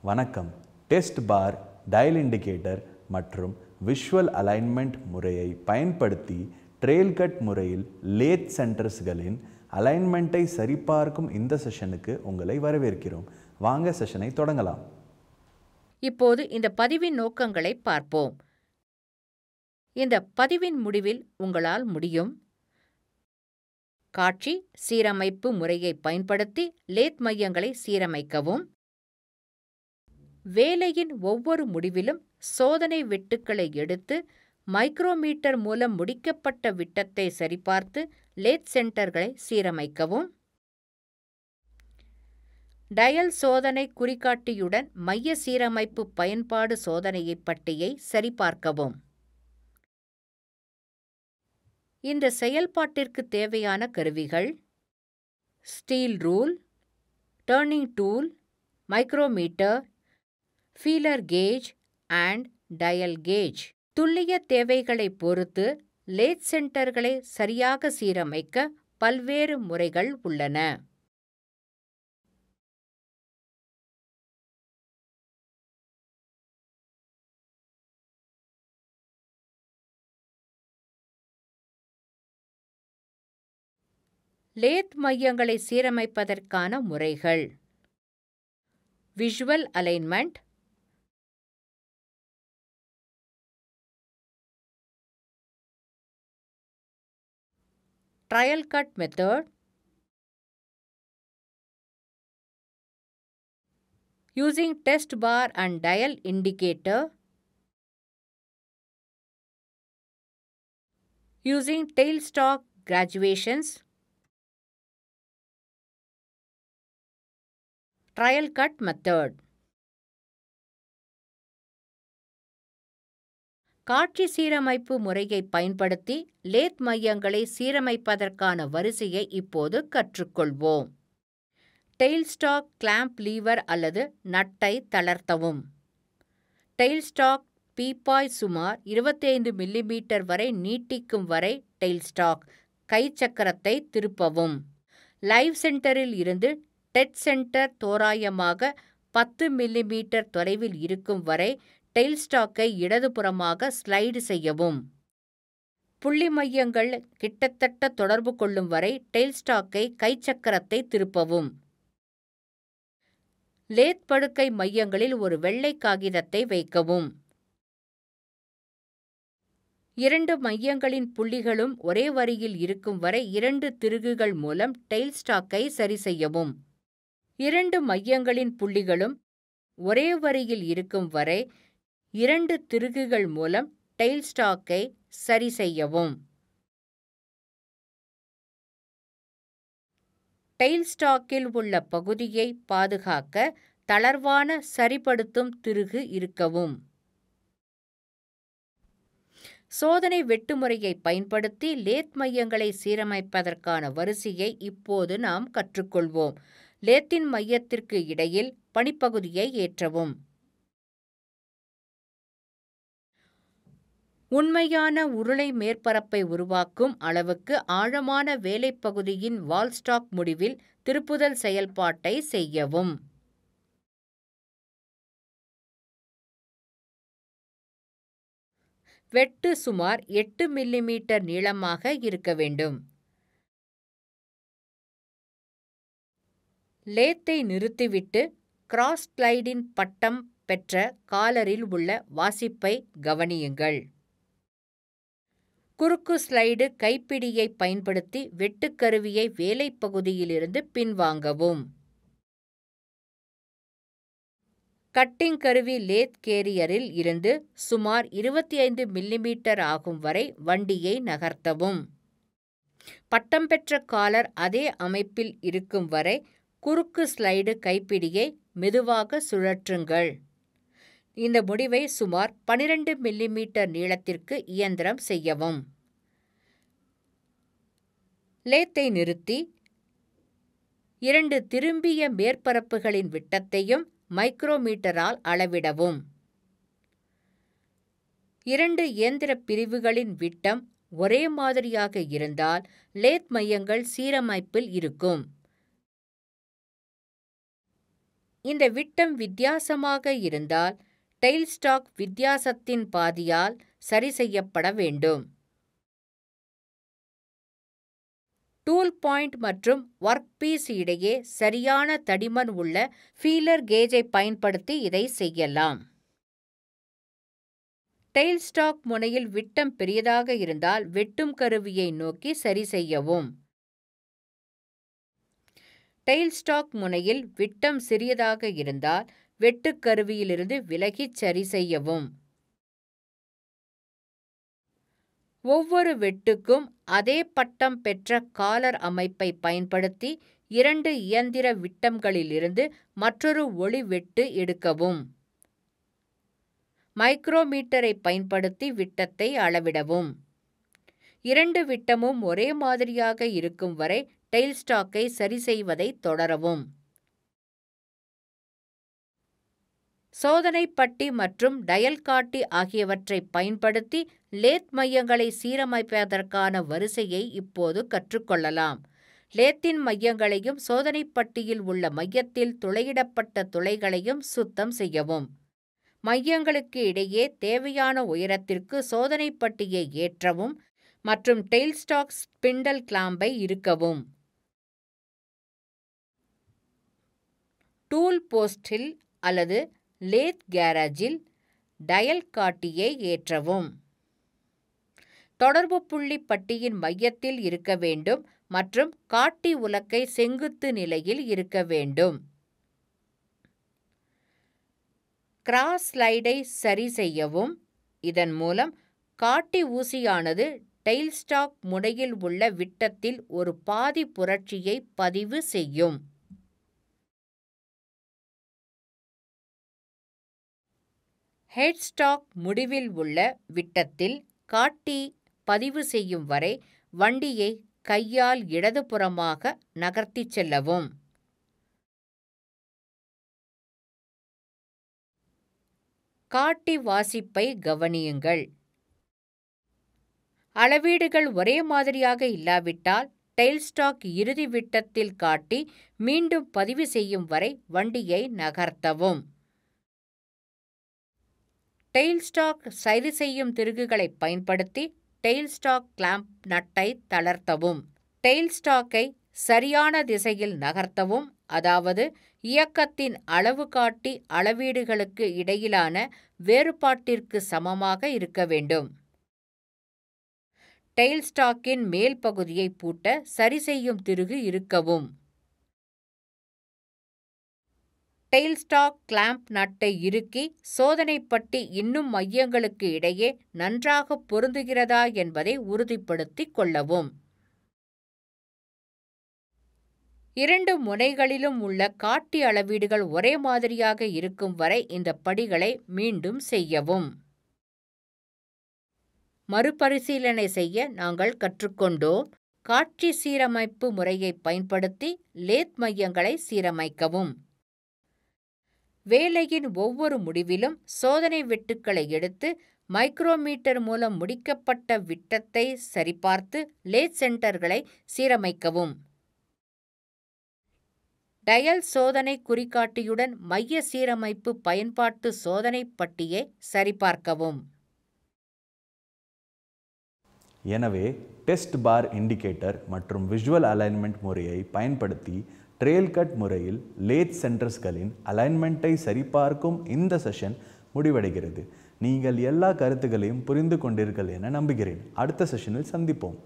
வணக்கம். Test for, dial indicator மற்றும் visual alignment முறையை பயன்படுத்தி ட்ரெயில் கட் முறையில் லேத் சென்டர்ஸ்களின் அலைன்மெண்ட்டை சரிபார்க்கும் இந்த செஷனுக்கு உங்களை வரவேற்கிறோம். வாங்க செஷனை தொடங்கலாம். இப்போது இந்த பதிவின் நோக்கங்களை பார்ப்போம். இந்த பதிவின் முடிவில் உங்களால் முடியும்: காட்சி சீரமைப்பு முறையை பயன்படுத்தி லேத் மையங்களை சீரமைக்கவும், வேலையின் ஒவ்வொரு முடிவிலும் சோதனை வெட்டுக்களை எடுத்து மைக்ரோமீட்டர் மூலம் முடிக்கப்பட்ட விட்டத்தை சரிபார்த்து லேத் சென்டர்களை சீரமைக்கவும், டயல் சோதனை குறிகாட்டியுடன் மைய சீரமைப்பு பயன்பாடு சோதனையை பட்டியை சரிபார்க்கவும். இந்த செயல்பாட்டிற்கு தேவையான கருவிகள்: steel rule, turning tool, micrometer, feeler gauge and dial gauge. துல்லிய தேவைகளை பொறுத்து லேத் சென்டர்களை சரியாக சீரமைக்க பல்வேறு முறைகள் உள்ளன. லேத் மையங்களை சீரமைப்பதற்கான முறைகள்: visual alignment, trial cut method, using test bar and dial indicator, using tailstock graduations, trial cut method. காட்சி சீரமைப்பு முறையை பயன்படுத்தி லேத் மையங்களை சீரமைப்பதற்கான வரிசையை இப்போது கற்றுக்கொள்வோம். டெயில்ஸ்டாக் கிளாம்ப் லீவர் அல்லது நட்டை தளர்த்தவும். டெயில்ஸ்டாக் பீப்பாய் சுமார் 25 மில்லிமீட்டர் வரை நீட்டிக்கும் வரை டெயில்ஸ்டாக் கைச்சக்கரத்தை திருப்பவும். லைவ் சென்டரில் இருந்து டெட் சென்டர் தோராயமாக 10 மில்லிமீட்டர் தொலைவில் இருக்கும் வரை டெயில்ஸ்டாக்கை இடதுபுறமாக ஸ்லைடு செய்யவும். புள்ளி மையங்கள் கிட்டத்தட்ட தொடர்பு கொள்ளும் வரை டெயில்ஸ்டாக்கை கைச்சக்கரத்தை திருப்பவும். லேத் படுக்கை மையங்களில் ஒரு வெள்ளை காகிதத்தை வைக்கவும். 2 மையங்களின் புள்ளிகளும் ஒரே வரியில் இருக்கும் வரை 2 திருகுகள் மூலம் டெயில்ஸ்டாக்கை சரி செய்யவும். 2 மையங்களின் புள்ளிகளும் ஒரே வரியில் இருக்கும் வரை 2 திருகுகள் மூலம் டெயில்ஸ்டாக்கை சரி செய்யவும். டெயில்ஸ்டாக்கில் உள்ள பகுதியை பாதுகாக்க தளர்வான சரிப்படுத்தும் திருகு இருக்கவும். சோதனை வெட்டுமுறையை பயன்படுத்தி லேத் மையங்களை சீரமைப்பதற்கான வரிசையை இப்போது நாம் கற்றுக்கொள்வோம். லேத்தின் மையத்திற்கு இடையில் பனிப்பகுதியை ஏற்றவும். உண்மையான உருளை மேற்பரப்பை உருவாக்கும் அளவுக்கு ஆழமான வேலைப்பகுதியின் வால்ஸ்டாக் முடிவில் திருப்புதல் செயல்பாட்டை செய்யவும். வெட்டு சுமார் 8 மில்லிமீட்டர் நீளமாக இருக்க வேண்டும். லேத்தை நிறுத்திவிட்டு கிராஸ் ஸ்லைடின் பட்டம் பெற்ற காலரில் உள்ள வாசிப்பை கவனியுங்கள். குறுக்கு ஸ்லைடு கைப்பிடியை பயன்படுத்தி வெட்டுக்கருவியை வேலைப்பகுதியிலிருந்து பின்வாங்கவும். கட்டிங் கருவி லேத் கேரியரில் இருந்து சுமார் 25 மில்லிமீட்டர் ஆகும் வரை வண்டியை நகர்த்தவும். பட்டம் பெற்ற காலர் அதே அமைப்பில் இருக்கும் வரை குறுக்கு ஸ்லைடு கைப்பிடியை மெதுவாக சுழற்றுங்கள். இந்த முடிவை சுமார் 12 மில்லிமீட்டர் நீளத்திற்கு இயந்திரம் செய்யவும். லேத்தை நிறுத்தி 2 திரும்பிய மேற்பரப்புகளின் விட்டத்தையும் மைக்ரோமீட்டரால் அளவிடவும். 2 இயந்திர பிரிவுகளின் விட்டம் ஒரே மாதிரியாக இருந்தால் லேத் மையங்கள் சீரமைப்பில் இருக்கும். இந்த விட்டம் வித்தியாசமாக இருந்தால் டெயில் ஸ்டாக் வித்தியாசத்தின் பாதியால் சரி செய்யப்பட வேண்டும். டூல் பாயிண்ட் மற்றும் ஒர்க் பீஸ் இடையே சரியான தடிமன் உள்ள ஃபீலர் கேஜை பயன்படுத்தி இதை செய்யலாம். டெயில் ஸ்டாக் முனையில் விட்டம் பெரியதாக இருந்தால் வெட்டும் கருவியை நோக்கி சரி செய்யவும். டெயில் ஸ்டாக் முனையில் விட்டம் சிறியதாக இருந்தால் வெட்டுக்கருவியிலிருந்து விலகிச் சரி செய்யவும். ஒவ்வொரு வெட்டுக்கும் அதே பட்டம் பெற்ற காலர் அமைப்பை பயன்படுத்தி 2 இயந்திர விட்டங்களிலிருந்து மற்றொரு ஒளி வெட்டு எடுக்கவும். மைக்ரோமீட்டரை பயன்படுத்தி விட்டத்தை அளவிடவும். 2 விட்டமும் ஒரே மாதிரியாக இருக்கும் வரை டெயில் ஸ்டாக்கை சரி செய்வதை தொடரவும். சோதனை பட்டி மற்றும் டயல் காட்டி ஆகியவற்றை பயன்படுத்தி லேத் மையங்களை சீரமைப்பதற்கான வரிசையை இப்போது கற்றுக்கொள்ளலாம். லேத்தின் மையங்களையும் சோதனை பட்டியில் உள்ள மையத்தில் துளையிடப்பட்ட துளைகளையும் சுத்தம் செய்யவும். மையங்களுக்கு இடையே தேவையான உயரத்திற்கு சோதனை பட்டியை ஏற்றவும் மற்றும் டெயில் ஸ்டாக் ஸ்பிண்டல் கிளாம்பை இறுக்கவும். டூல் போஸ்டில் அல்லது லேத் கேரேஜில் டயல் காட்டியை ஏற்றவும். தொடர்பு புள்ளி பட்டியின் மையத்தில் இருக்க வேண்டும் மற்றும் காட்டி உலக்கை செங்குத்து நிலையில் இருக்க வேண்டும். கிராஸ் ஸ்லைடை சரி செய்யவும். இதன் மூலம் காட்டி ஊசியானது டெயில் ஸ்டாக் முனையில் உள்ள விட்டத்தில் ஒரு பாதி புரட்சியை பதிவு செய்யும். ஹெட் ஸ்டாக் முடிவில் உள்ள விட்டத்தில் காட்டி பதிவு செய்யும் வரை வண்டியை கையால் இடதுபுறமாக நகர்த்திச் செல்லவும். காட்டி வாசிப்பை கவனியுங்கள். அளவீடுகள் ஒரே மாதிரியாக இல்லாவிட்டால் டெயில் ஸ்டாக் இறுதி விட்டத்தில் காட்டி மீண்டும் பதிவு செய்யும் வரை வண்டியை நகர்த்தவும். டெயில் ஸ்டாக் சரி செய்யும் திருகுகளை பயன்படுத்தி டெயில் ஸ்டாக் கிளாம்ப் நட்டை தளர்த்தவும். டெயில் ஸ்டாக்கை சரியான திசையில் நகர்த்தவும், அதாவது இயக்கத்தின் அளவு காட்டி அளவீடுகளுக்கு இடையிலான வேறுபாட்டிற்கு சமமாக இருக்க வேண்டும். டெயில் ஸ்டாக்கின் மேல் பகுதியை பூட்ட சரி செய்யும் திருகு இறுக்கவும். டெயில் ஸ்டாக் கிளாம்ப் நட்டை இறுக்கி சோதனை பட்டி இன்னும் மையங்களுக்கு இடையே நன்றாக பொருந்துகிறதா என்பதை உறுதிப்படுத்திக் கொள்ளவும். 2 முனைகளிலும் உள்ள காட்டி அளவீடுகள் ஒரே மாதிரியாக இருக்கும் வரை இந்த படிகளை மீண்டும் செய்யவும். மறுபரிசீலனை செய்ய நாங்கள் கற்றுக்கொண்டோம். காட்சி சீரமைப்பு முறையை பயன்படுத்தி லேத் மையங்களை சீரமைக்கவும். வேலையின் ஒவ்வொரு முடிவிலும் சோதனை வெட்டுக்களை எடுத்து மைக்ரோமீட்டர் மூலம் முடிக்கப்பட்ட விட்டத்தை சரிபார்த்து லேத் சென்டர்களை சீரமைக்கவும். டயல் சோதனை குறிகாட்டியுடன் மைய சீரமைப்பு பயன்பாட்டு சோதனை பட்டியை சரிபார்க்கவும். எனவே டெஸ்ட் பார் இண்டிகேட்டர் மற்றும் விஷுவல் அலைன்மெண்ட் முறையை பயன்படுத்தி ட்ரெயில் கட் முறையில் லேத் சென்டர்ஸ்களின் அலைன்மெண்ட்டை சரிபார்க்கும் இந்த செஷன் முடிவடைகிறது. நீங்கள் எல்லா கருத்துக்களையும் புரிந்து கொண்டீர்கள் என நம்புகிறேன். அடுத்த செஷனில் சந்திப்போம்.